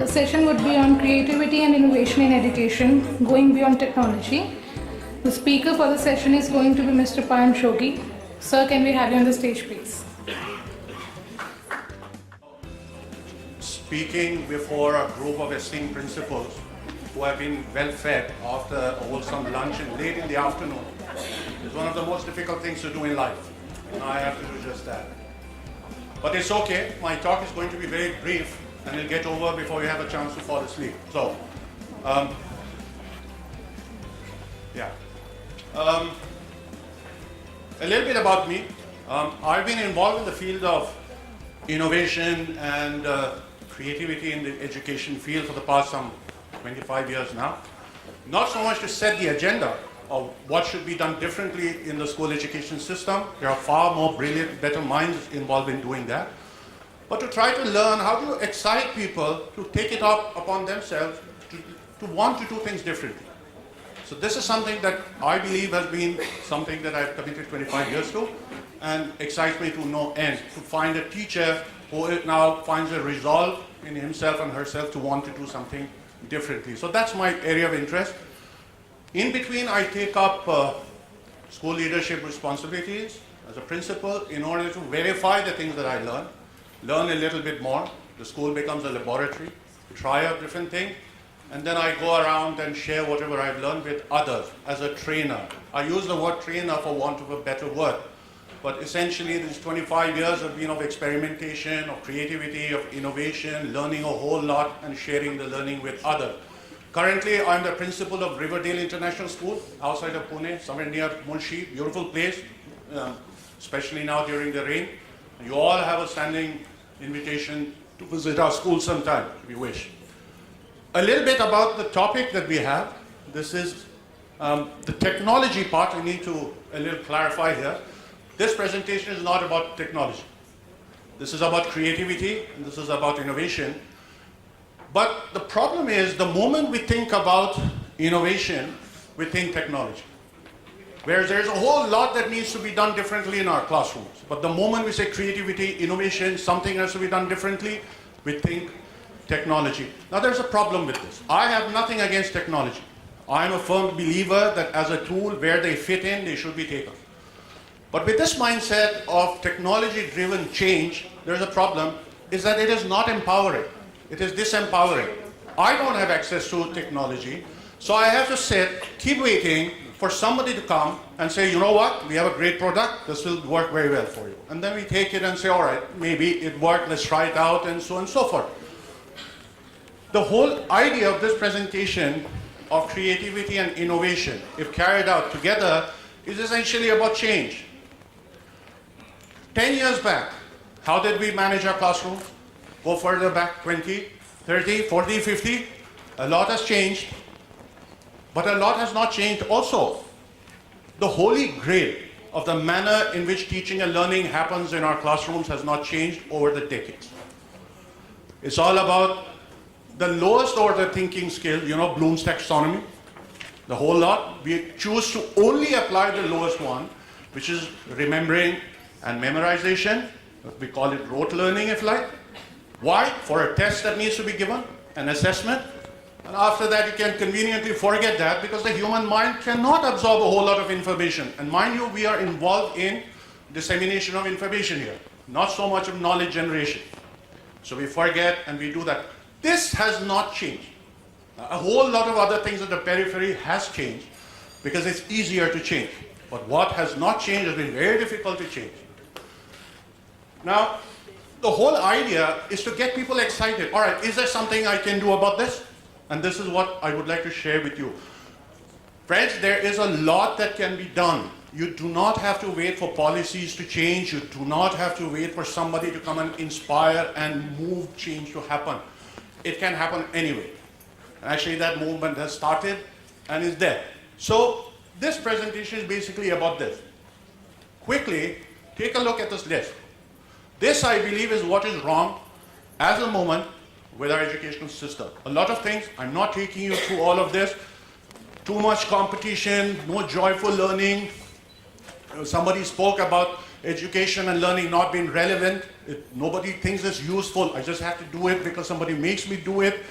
session would be on creativity and innovation in education, going beyond technology. The speaker for the session is going to be Mr. Payam Shoghi. Sir, can we have you on the stage, please? Speaking before a group of esteemed principals who have been well fed after a wholesome lunch and late in the afternoon is one of the most difficult things to do in life. And I have to do just that. But it's okay. My talk is going to be very brief and it'll get over before you have a chance to fall asleep. So, a little bit about me. I've been involved in the field of innovation and creativity in the education field for the past some 25 years now. Not so much to set the agenda of what should be done differently in the school education system. There are far more brilliant, better minds involved in doing that. But to try to learn how to excite people to take it up upon themselves to want to do things differently. So this is something that I believe has been something that I've committed 25 years to and excites me to no end, to find a teacher who now finds a resolve in himself and herself to want to do something differently. So that's my area of interest. In between, I take up school leadership responsibilities as a principal in order to verify the things that I learn a little bit more. The school becomes a laboratory, try out different things, and then I go around and share whatever I've learned with others as a trainer. I use the word trainer for want of a better word, but essentially these 25 years have been of experimentation, of creativity, of innovation, learning a whole lot and sharing the learning with others. Currently, I'm the principal of Riverdale International School outside of Pune, somewhere near Munshi, beautiful place, especially now during the rain. You all have a standing invitation to visit our school sometime if you wish. A little bit about the topic that we have. This is the technology part. I need to a little clarify here. This presentation is not about technology. This is about creativity and this is about innovation. But the problem is the moment we think about innovation, we think technology. Whereas there's a whole lot that needs to be done differently in our classrooms. But the moment we say creativity, innovation, something has to be done differently, we think technology. Now there's a problem with this. I have nothing against technology. I'm a firm believer that as a tool where they fit in, they should be taken. But with this mindset of technology-driven change, there's a problem, is that it is not empowering. It is disempowering. I don't have access to technology, so I have to sit, keep waiting for somebody to come and say, you know what, we have a great product, this will work very well for you. And then we take it and say, all right, maybe it worked, let's try it out, and so on and so forth. The whole idea of this presentation of creativity and innovation, if carried out together, is essentially about change. 10 years back, how did we manage our classrooms? Go further back, 20, 30, 40, 50. A lot has changed, but a lot has not changed also. The holy grail of the manner in which teaching and learning happens in our classrooms has not changed over the decades. It's all about the lowest order thinking skill, you know, Bloom's taxonomy, the whole lot. We choose to only apply the lowest one, which is remembering and memorization. We call it rote learning, if like. Why? For a test that needs to be given, an assessment. And after that, you can conveniently forget that because the human mind cannot absorb a whole lot of information. And mind you, we are involved in dissemination of information here, not so much of knowledge generation. So we forget and we do that. This has not changed. A whole lot of other things at the periphery has changed because it's easier to change. But what has not changed has been very difficult to change. Now, the whole idea is to get people excited. All right, is there something I can do about this? And this is what I would like to share with you. Friends, there is a lot that can be done. You do not have to wait for policies to change. You do not have to wait for somebody to come and inspire and move change to happen. It can happen anyway. Actually, that movement has started and is there. So this presentation is basically about this. Quickly, take a look at this list. This, I believe, is what is wrong at the moment with our educational system. A lot of things, I'm not taking you through all of this. Too much competition, no joyful learning. Somebody spoke about education and learning not being relevant. Nobody thinks it's useful. I just have to do it because somebody makes me do it.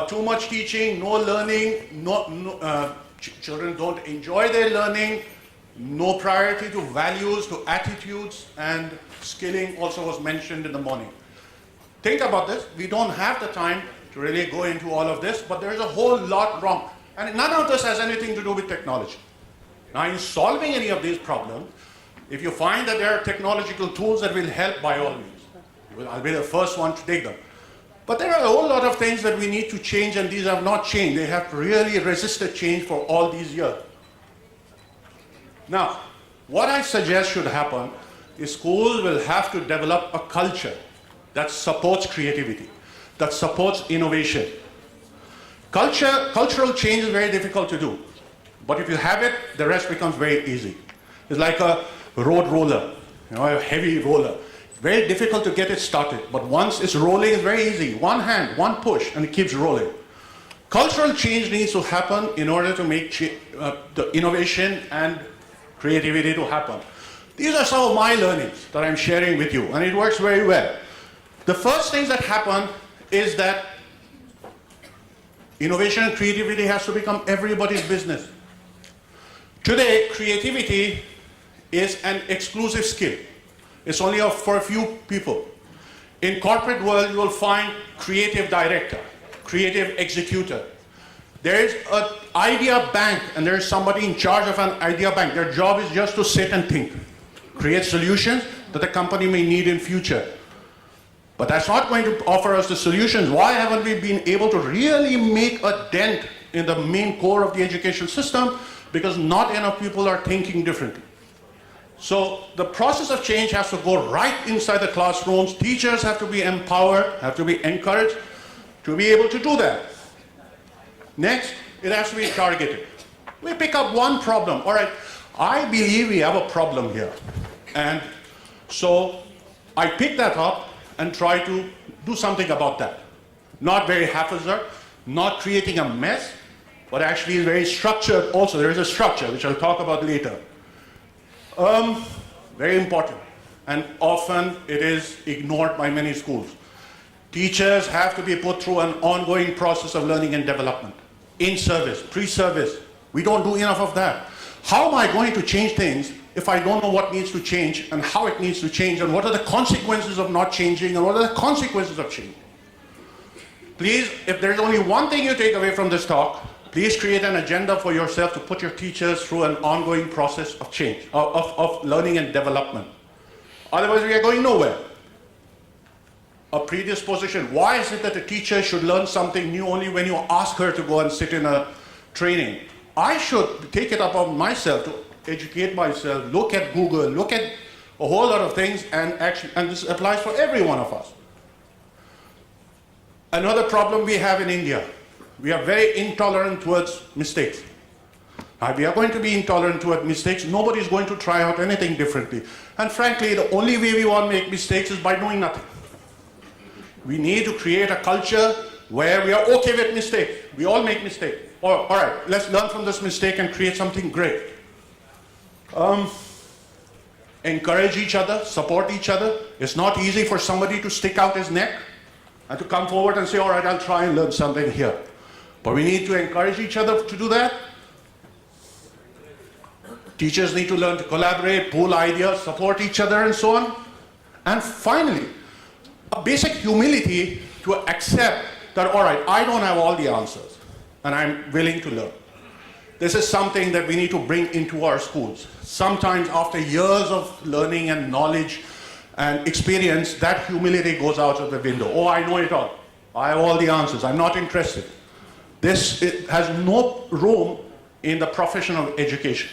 Too much teaching, no learning, children don't enjoy their learning, no priority to values, to attitudes, and skilling also was mentioned in the morning. Think about this. We don't have the time to really go into all of this, but there's a whole lot wrong. And none of this has anything to do with technology. Now, in solving any of these problems, if you find that there are technological tools that will help, by all means, I'll be the first one to take them. But there are a whole lot of things that we need to change, and these have not changed. They have really resisted change for all these years. Now, what I suggest should happen is schools will have to develop a culture that supports creativity, that supports innovation. Cultural change is very difficult to do. But if you have it, the rest becomes very easy. It's like a road roller, a heavy roller. Very difficult to get it started, but once it's rolling, it's very easy. One hand, one push, and it keeps rolling. Cultural change needs to happen in order to make the innovation and creativity to happen. These are some of my learnings that I'm sharing with you, and it works very well. The first things that happen is that innovation and creativity has to become everybody's business. Today, creativity is an exclusive skill. It's only for a few people. In corporate world, you will find creative director, creative executor. There is an idea bank, and there is somebody in charge of an idea bank. Their job is just to sit and think, create solutions that the company may need in future. But that's not going to offer us the solutions. Why haven't we been able to really make a dent in the main core of the education system? Because not enough people are thinking differently. So the process of change has to go right inside the classrooms. Teachers have to be empowered, have to be encouraged to be able to do that. Next, it has to be targeted. We pick up one problem. All right, I believe we have a problem here. And so I pick that up and try to do something about that. Not very haphazard, not creating a mess, but actually very structured also. There is a structure, which I'll talk about later. Very important. And often it is ignored by many schools. Teachers have to be put through an ongoing process of learning and development. In service, pre-service. We don't do enough of that. How am I going to change things if I don't know what needs to change and how it needs to change and what are the consequences of not changing and what are the consequences of change? Please, if there's only one thing you take away from this talk, please create an agenda for yourself to put your teachers through an ongoing process of change, of learning and development. Otherwise, we are going nowhere. A predisposition. Why is it that a teacher should learn something new only when you ask her to go and sit in a training? I should take it upon myself to educate myself, look at Google, look at a whole lot of things, and this applies for every one of us. Another problem we have in India, we are very intolerant towards mistakes. Now, we are going to be intolerant towards mistakes. Nobody is going to try out anything differently. And frankly, the only way we want to make mistakes is by doing nothing. We need to create a culture where we are okay with mistakes. We all make mistakes. All right, let's learn from this mistake and create something great. Encourage each other, support each other. It's not easy for somebody to stick out his neck and to come forward and say, all right, I'll try and learn something here. But we need to encourage each other to do that. Teachers need to learn to collaborate, pool ideas, support each other, and so on. And finally, a basic humility to accept that, all right, I don't have all the answers, and I'm willing to learn. This is something that we need to bring into our schools. Sometimes after years of learning and knowledge and experience, that humility goes out of the window. Oh, I know it all. I have all the answers. I'm not interested. It has no room in the profession of education.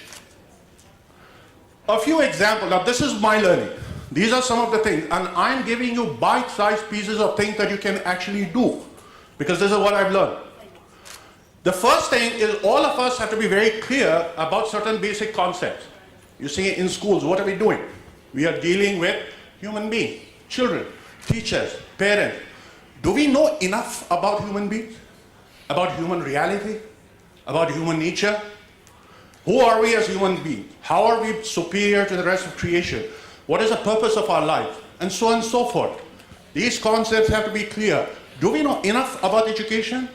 A few examples. Now, this is my learning. These are some of the things. And I'm giving you bite-sized pieces of things that you can actually do, because this is what I've learned. The first thing is all of us have to be very clear about certain basic concepts. You see, in schools, what are we doing? We are dealing with human beings, children, teachers, parents. Do we know enough about human beings? About human reality? About human nature? Who are we as human beings? How are we superior to the rest of creation? What is the purpose of our life? And so on and so forth. These concepts have to be clear. Do we know enough about education?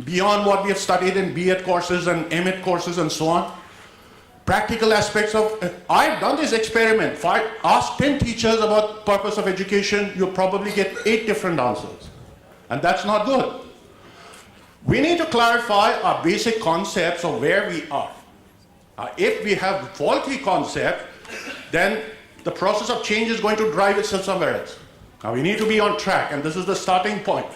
Beyond what we have studied in B.Ed courses and M.Ed courses and so on? Practical aspects of, I've done this experiment. If I ask 10 teachers about purpose of education, you'll probably get 8 different answers. And that's not good. We need to clarify our basic concepts of where we are. If we have faulty concepts, then the process of change is going to drive itself somewhere else. Now we need to be on track, and this is the starting point.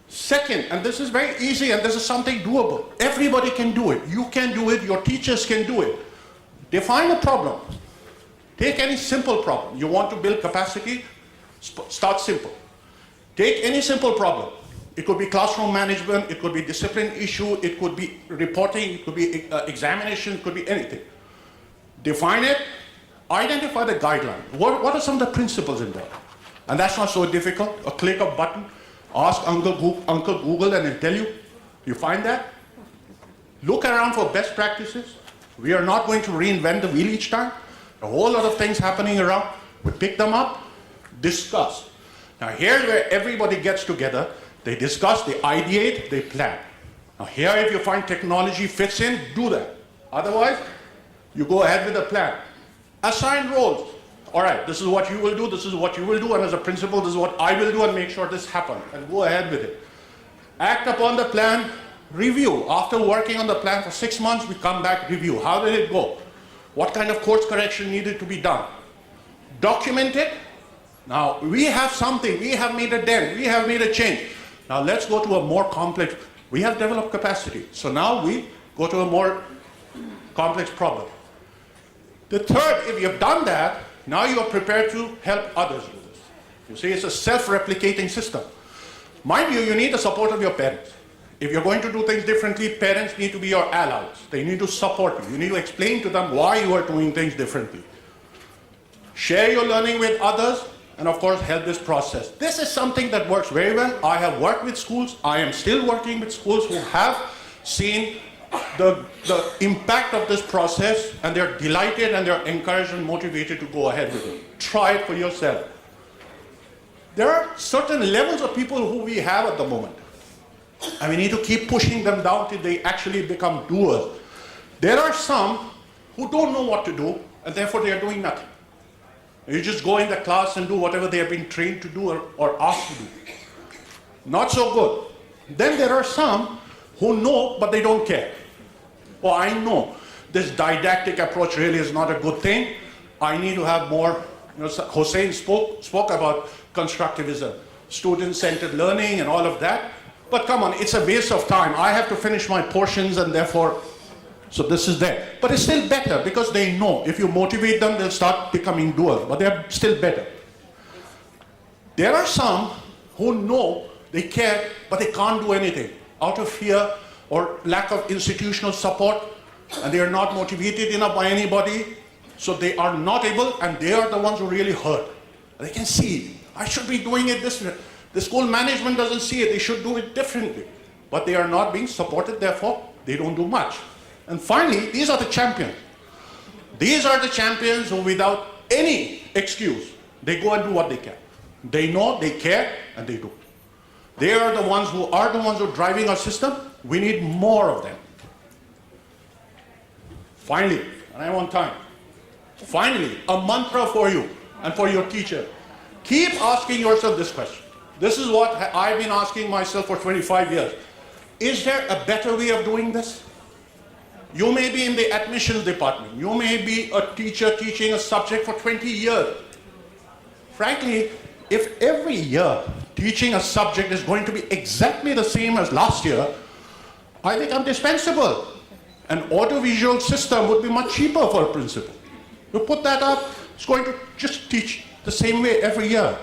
Second, and this is very easy, and this is something doable. Everybody can do it. You can do it, your teachers can do it. Define a problem. Take any simple problem. You want to build capacity? Start simple. Take any simple problem. It could be classroom management, it could be discipline issue, it could be reporting, it could be examination, it could be anything. Define it, identify the guideline. What are some of the principles in there? And that's not so difficult. A click of button, ask Uncle Google and it'll tell you. You find that? Look around for best practices. We are not going to reinvent the wheel each time. A whole lot of things happening around. We pick them up, discuss. Now here's where everybody gets together. They discuss, they ideate, they plan. Now here, if you find technology fits in, do that. Otherwise, you go ahead with the plan. Assign roles. All right, this is what you will do, this is what you will do, and as a principal, this is what I will do, and make sure this happens, and go ahead with it. Act upon the plan, review. After working on the plan for 6 months, we come back, review. How did it go? What kind of course correction needed to be done? Document it. Now, we have something, we have made a dent, we have made a change. Now let's go to a more complex, we have developed capacity. So now we go to a more complex problem. The third, if you've done that, now you are prepared to help others do this. You see, it's a self-replicating system. Mind you, you need the support of your parents. If you're going to do things differently, parents need to be your allies. They need to support you. You need to explain to them why you are doing things differently. Share your learning with others, and of course, help this process. This is something that works very well. I have worked with schools. I am still working with schools who have seen the impact of this process, and they're delighted and they're encouraged and motivated to go ahead with it. Try it for yourself. There are certain levels of people who we have at the moment, and we need to keep pushing them down till they actually become doers. There are some who don't know what to do, and therefore they are doing nothing. You just go in the class and do whatever they have been trained to do or asked to do. Not so good. Then there are some who know, but they don't care. Oh, I know this didactic approach really is not a good thing. I need to have more. Hussein spoke about constructivism, student-centered learning and all of that. But come on, it's a waste of time. I have to finish my portions and therefore, so this is there. But it's still better because they know if you motivate them, they'll start becoming doers, but they're still better. There are some who know, they care, but they can't do anything out of fear or lack of institutional support, and they are not motivated enough by anybody, so they are not able, and they are the ones who really hurt. They can see, I should be doing it this way. The school management doesn't see it, they should do it differently. But they are not being supported, therefore, they don't do much. And finally, these are the champions. These are the champions who, without any excuse, they go and do what they can. They know, they care, and they do. They are the ones who are driving our system. We need more of them. Finally, and I want time. Finally, a mantra for you and for your teacher. Keep asking yourself this question. This is what I've been asking myself for 25 years. Is there a better way of doing this? You may be in the admissions department. You may be a teacher teaching a subject for 20 years. Frankly, if every year teaching a subject is going to be exactly the same as last year, I think I'm dispensable. An audiovisual system would be much cheaper for a principal. You put that up, it's going to just teach the same way every year.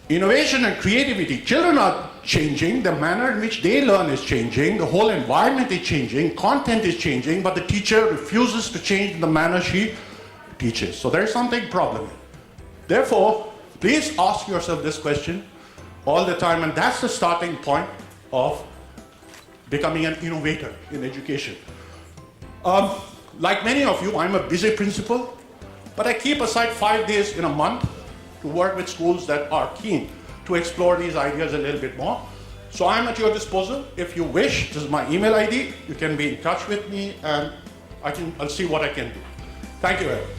Innovation and creativity, children are changing, the manner in which they learn is changing, the whole environment is changing, content is changing, but the teacher refuses to change the manner she teaches. So there's something problem. Therefore, please ask yourself this question all the time, and that's the starting point of becoming an innovator in education. Like many of you, I'm a busy principal. But I keep aside 5 days in a month to work with schools that are keen to explore these ideas a little bit more. So I'm at your disposal. If you wish, this is my email ID. You can be in touch with me and I'll see what I can do. Thank you very much.